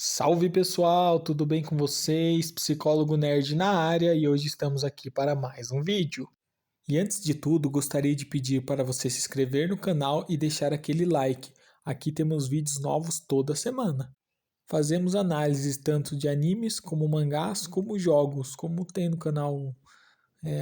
Salve pessoal, tudo bem com vocês? Psicólogo Nerd na área e hoje estamos aqui para mais um vídeo. E antes de tudo, gostaria de pedir para você se inscrever no canal e deixar aquele like. Aqui temos vídeos novos toda semana. Fazemos análises tanto de animes como mangás, como jogos, como tem no canal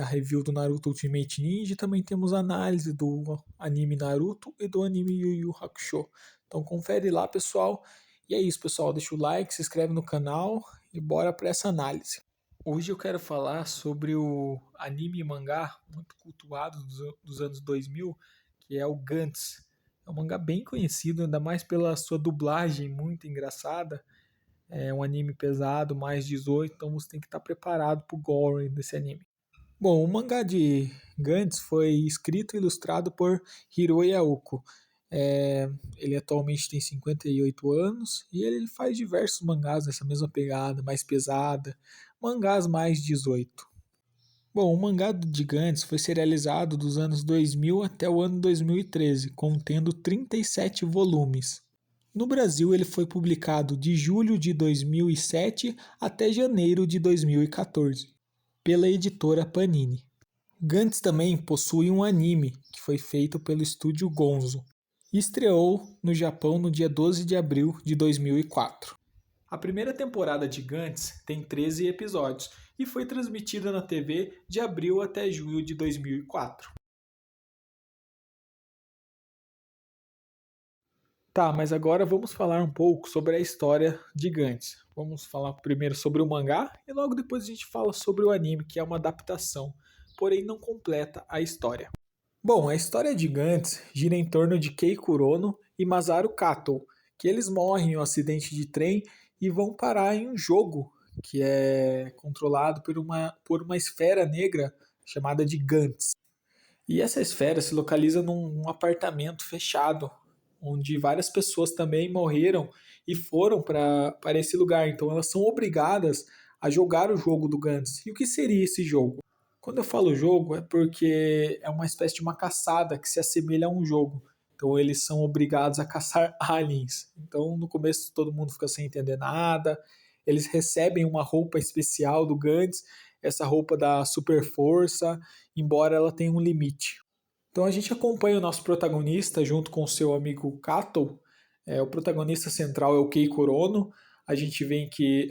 a review do Naruto Ultimate Ninja. Também temos análise do anime Naruto e do anime Yu Yu Hakusho. Então confere lá, pessoal. E é isso, pessoal. Deixa o like, se inscreve no canal e bora para essa análise. Hoje eu quero falar sobre o anime e mangá muito cultuado dos anos 2000, que é o Gantz. É um mangá bem conhecido, ainda mais pela sua dublagem muito engraçada. É um anime pesado, mais 18, então você tem que estar preparado para o gore desse anime. Bom, o mangá de Gantz foi escrito e ilustrado por Hiroe Aoki. Ele atualmente tem 58 anos e ele faz diversos mangás nessa mesma pegada, mais pesada, mangás mais 18. Bom, o mangá de Gantz foi serializado dos anos 2000 até o ano 2013, contendo 37 volumes. No Brasil, ele foi publicado de julho de 2007 até janeiro de 2014, pela editora Panini. Gantz também possui um anime, que foi feito pelo estúdio Gonzo, e estreou no Japão no dia 12 de abril de 2004. A primeira temporada de Gantz tem 13 episódios e foi transmitida na TV de abril até junho de 2004. Tá, mas agora vamos falar um pouco sobre a história de Gantz. Vamos falar primeiro sobre o mangá e logo depois a gente fala sobre o anime, que é uma adaptação, porém não completa a história. Bom, a história de Gantz gira em torno de Kei Kurono e Masaru Kato, que eles morrem em um acidente de trem e vão parar em um jogo que é controlado por uma esfera negra chamada de Gantz. E essa esfera se localiza num apartamento fechado, onde várias pessoas também morreram e foram para esse lugar. Então elas são obrigadas a jogar o jogo do Gantz. E o que seria esse jogo? Quando eu falo jogo, é porque é uma espécie de uma caçada que se assemelha a um jogo. Então eles são obrigados a caçar aliens. Então no começo todo mundo fica sem entender nada. Eles recebem uma roupa especial do Gantz, essa roupa dá super força, embora ela tenha um limite. Então a gente acompanha o nosso protagonista junto com o seu amigo Kato. O protagonista central é o Kei Kurono. A gente vê que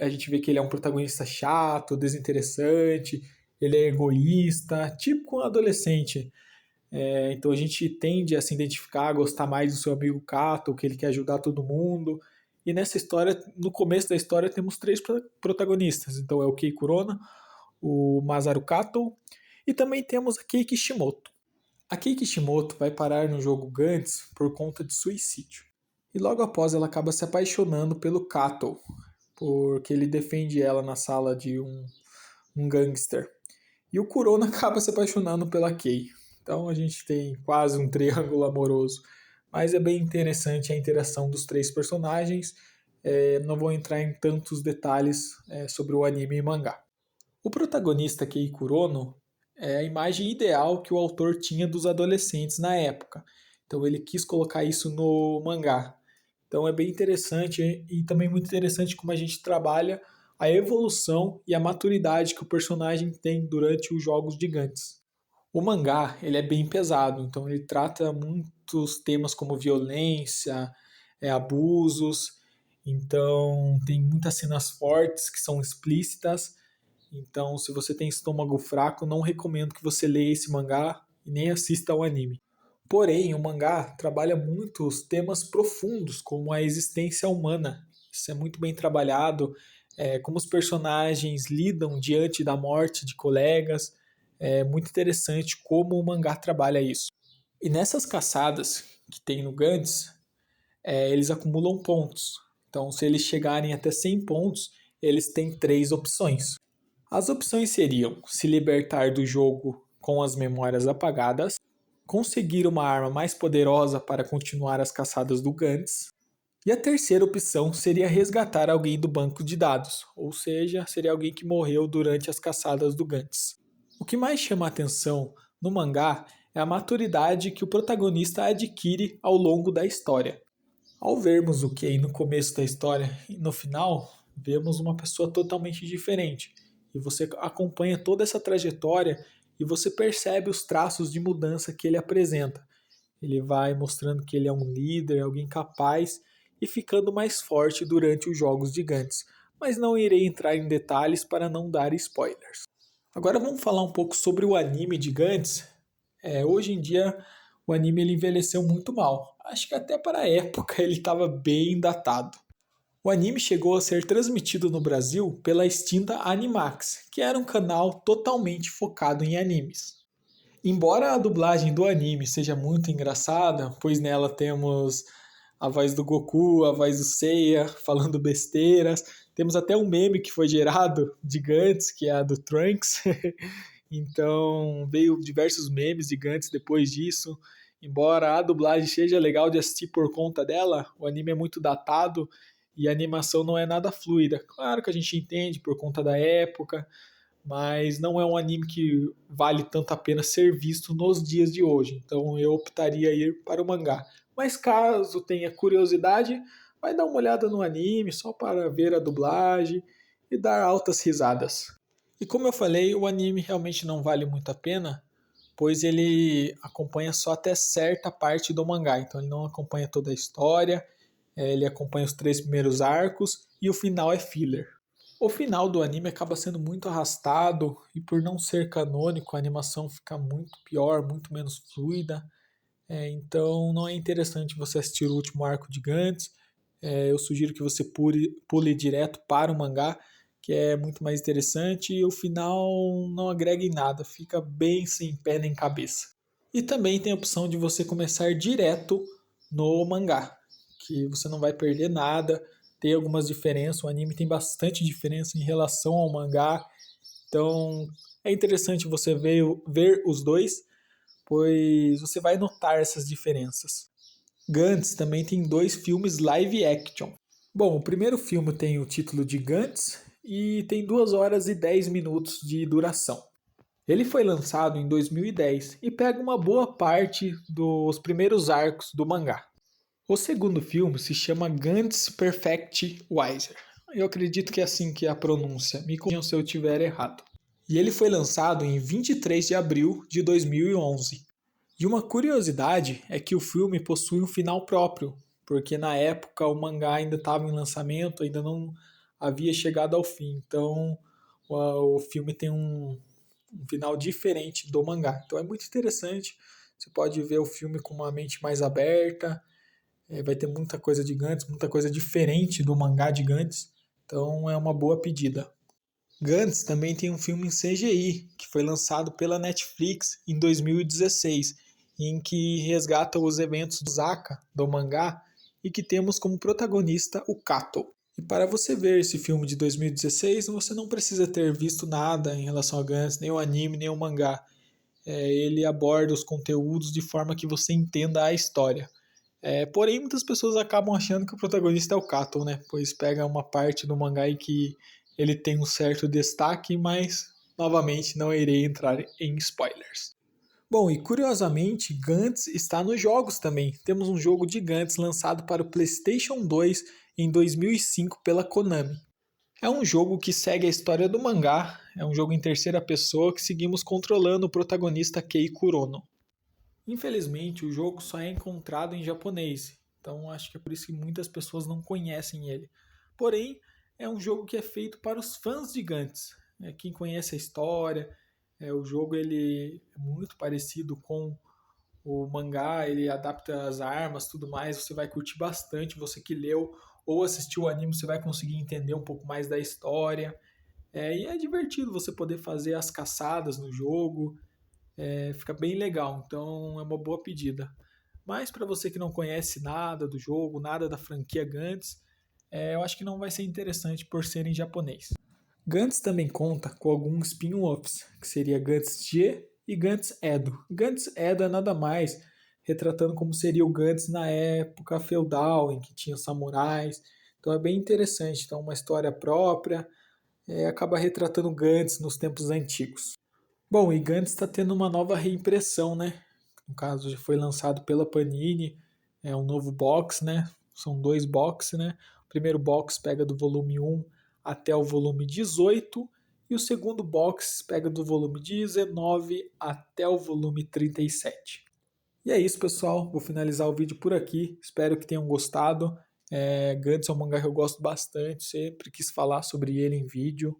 ele é um protagonista chato, desinteressante, ele é egoísta, tipo um adolescente. Então a gente tende a se identificar, a gostar mais do seu amigo Kato, que ele quer ajudar todo mundo. E nessa história, no começo da história, temos três protagonistas. Então é o Kei Kurono, o Masaru Kato e também temos a Kei Kishimoto. A Kei Kishimoto vai parar no jogo Gantz por conta de suicídio. E logo após ela acaba se apaixonando pelo Kato, porque ele defende ela na sala de um gangster. E o Kurono acaba se apaixonando pela Kei. Então a gente tem quase um triângulo amoroso. Mas é bem interessante a interação dos três personagens. Não vou entrar em tantos detalhes sobre o anime e mangá. O protagonista Kei Kurono é a imagem ideal que o autor tinha dos adolescentes na época. Então ele quis colocar isso no mangá. Então é bem interessante e também muito interessante como a gente trabalha a evolução e a maturidade que o personagem tem durante os jogos de Gantz. O mangá ele é bem pesado, então ele trata muitos temas como violência, abusos, então tem muitas cenas fortes que são explícitas. Então, se você tem estômago fraco, não recomendo que você leia esse mangá e nem assista ao anime. Porém, o mangá trabalha muitos temas profundos, como a existência humana. Isso é muito bem trabalhado, como os personagens lidam diante da morte de colegas. É muito interessante como o mangá trabalha isso. E nessas caçadas que tem no Gantz, eles acumulam pontos. Então, se eles chegarem até 100 pontos, eles têm três opções. As opções seriam se libertar do jogo com as memórias apagadas, conseguir uma arma mais poderosa para continuar as caçadas do Gantz, e a terceira opção seria resgatar alguém do banco de dados, ou seja, seria alguém que morreu durante as caçadas do Gantz. O que mais chama a atenção no mangá é a maturidade que o protagonista adquire ao longo da história. Ao vermos o que no começo da história e no final, vemos uma pessoa totalmente diferente. E você acompanha toda essa trajetória e você percebe os traços de mudança que ele apresenta. Ele vai mostrando que ele é um líder, alguém capaz e ficando mais forte durante os jogos gigantes. Mas não irei entrar em detalhes para não dar spoilers. Agora vamos falar um pouco sobre o anime gigantes. Hoje em dia o anime ele envelheceu muito mal. Acho que até para a época ele estava bem datado. O anime chegou a ser transmitido no Brasil pela extinta Animax, que era um canal totalmente focado em animes. Embora a dublagem do anime seja muito engraçada, pois nela temos a voz do Goku, a voz do Seiya falando besteiras, temos até um meme que foi gerado de Gantz, que é a do Trunks. Então veio diversos memes gigantes depois disso. Embora a dublagem seja legal de assistir por conta dela, o anime é muito datado e a animação não é nada fluida. Claro que a gente entende por conta da época, mas não é um anime que vale tanto a pena ser visto nos dias de hoje. Então eu optaria ir para o mangá. Mas caso tenha curiosidade, vai dar uma olhada no anime só para ver a dublagem e dar altas risadas. E como eu falei, o anime realmente não vale muito a pena, pois ele acompanha só até certa parte do mangá. Então ele não acompanha toda a história, ele acompanha os 3 primeiros arcos e o final é filler. O final do anime acaba sendo muito arrastado e por não ser canônico, a animação fica muito pior, muito menos fluida. Então não é interessante você assistir o último arco de Gantz. Eu sugiro que você pule direto para o mangá, que é muito mais interessante e o final não agrega em nada, fica bem sem pé nem cabeça. E também tem a opção de você começar direto no mangá, que você não vai perder nada, tem algumas diferenças, o anime tem bastante diferença em relação ao mangá, então é interessante você ver os dois, pois você vai notar essas diferenças. Gantz também tem 2 filmes live action. Bom, o primeiro filme tem o título de Gantz e tem 2 horas e 10 minutos de duração. Ele foi lançado em 2010 e pega uma boa parte dos primeiros arcos do mangá. O segundo filme se chama Gantz Perfect Wiser. Eu acredito que é assim que é a pronúncia, me corrijam se eu estiver errado. E ele foi lançado em 23 de abril de 2011. E uma curiosidade é que o filme possui um final próprio, porque na época o mangá ainda estava em lançamento, ainda não havia chegado ao fim. Então o filme tem um final diferente do mangá. Então é muito interessante. Você pode ver o filme com uma mente mais aberta. Vai ter muita coisa de Gantz, muita coisa diferente do mangá de Gantz. Então é uma boa pedida. Gantz também tem um filme em CGI, que foi lançado pela Netflix em 2016, em que resgata os eventos do Zaka, do mangá, e que temos como protagonista o Kato. E para você ver esse filme de 2016, você não precisa ter visto nada em relação a Gantz, nem o anime, nem o mangá. Ele aborda os conteúdos de forma que você entenda a história. Porém, muitas pessoas acabam achando que o protagonista é o Kato, né? Pois pega uma parte do mangá em que ele tem um certo destaque, mas, novamente, não irei entrar em spoilers. Bom, e curiosamente, Gantz está nos jogos também. Temos um jogo de Gantz lançado para o PlayStation 2 em 2005 pela Konami. É um jogo que segue a história do mangá, é um jogo em terceira pessoa que seguimos controlando o protagonista Kei Kurono. Infelizmente, o jogo só é encontrado em japonês, então acho que é por isso que muitas pessoas não conhecem ele. Porém, é um jogo que é feito para os fãs de Gantz. Quem conhece a história, o jogo ele é muito parecido com o mangá, ele adapta as armas, tudo mais, você vai curtir bastante, você que leu ou assistiu o anime, você vai conseguir entender um pouco mais da história. E é divertido você poder fazer as caçadas no jogo, fica bem legal, então é uma boa pedida. Mas para você que não conhece nada do jogo, nada da franquia Gantz, eu acho que não vai ser interessante por ser em japonês. Gantz também conta com alguns spin-offs, que seria Gantz G e Gantz Edo. Gantz Edo é nada mais retratando como seria o Gantz na época feudal, em que tinha samurais. Então é bem interessante, então uma história própria, acaba retratando Gantz nos tempos antigos. Bom, e Gantz está tendo uma nova reimpressão, né? No caso, já foi lançado pela Panini, é um novo box, né? são 2 boxes, né? O primeiro box pega do volume 1 até o volume 18 e o segundo box pega do volume 19 até o volume 37. E é isso, pessoal. Vou finalizar o vídeo por aqui. Espero que tenham gostado. Gantz é um mangá que eu gosto bastante, sempre quis falar sobre ele em vídeo.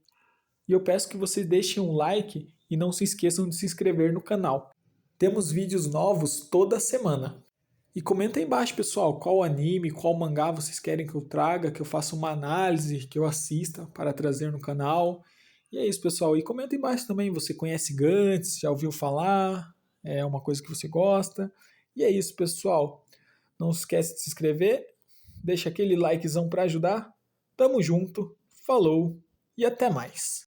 E eu peço que vocês deixem um like e não se esqueçam de se inscrever no canal. Temos vídeos novos toda semana. E comenta aí embaixo, pessoal, qual anime, qual mangá vocês querem que eu traga, que eu faça uma análise, que eu assista para trazer no canal. E é isso, pessoal. E comenta aí embaixo também, você conhece Gantz, já ouviu falar? É uma coisa que você gosta? E é isso, pessoal. Não se esquece de se inscrever, deixa aquele likezão para ajudar. Tamo junto, falou e até mais.